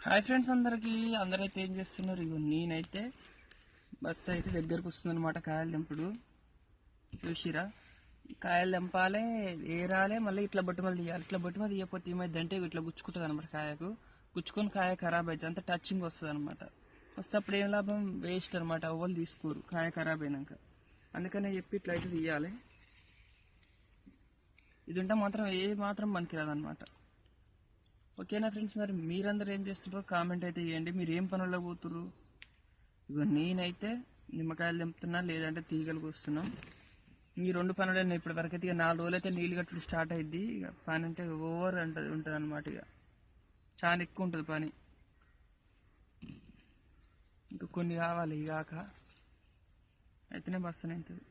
Hi friends, అందరైతే ఏం చేస్తున్నారు? ఇగో నేనైతే బస్తా అయితే దగ్గరకు వస్తుందన్నమాట. కాయలు తెంపుడు చూసిరా. కాయలు తెంపాలి, ఏరాలి, మళ్ళీ ఇట్లా బొట్టుమలు తీయాలి. ఇట్లా బొట్టుమలు తీయకపోతే ఏమైందంటే ఇట్లా గుచ్చుకుంటుంది అనమాట. కాయకు గుచ్చుకొని కాయ ఖరాబ్ అవుతుంది, అంత టచింగ్ వస్తుంది అనమాట. వస్తే అప్పుడు ఏం లాభం? వేస్ట్ అనమాట. ఎవ్వరు తీసుకోరు కాయ ఖరాబ్ అయినాక. అందుకనే చెప్పి ఇట్లా అయితే తీయాలి. ఇది ఉంటే మాత్రం ఏ మాత్రం పనికిరాదనమాట. ఓకేనా ఫ్రెండ్స్, మరి మీరందరూ ఏం చేస్తుంటారో కామెంట్ అయితే చేయండి. మీరు ఏం పనుల్లో పోతుర్రు? ఇగో నేనైతే నిమ్మకాయలు తెంపుతున్నా, లేదంటే తీగలు కూస్తున్నాం. ఈ రెండు పనులు ఇప్పటి వరకు అయితే. ఇక 4 రోజులు అయితే నీళ్ళు కట్టడం స్టార్ట్ అయింది. ఇక పని అంటే ఓవర్ ఉంటుంది అనమాట. ఇక చాలా ఎక్కువ ఉంటుంది పని. ఇంకా కొన్ని కావాలి, ఇక అయితేనే బస్తానే అవుతుంది.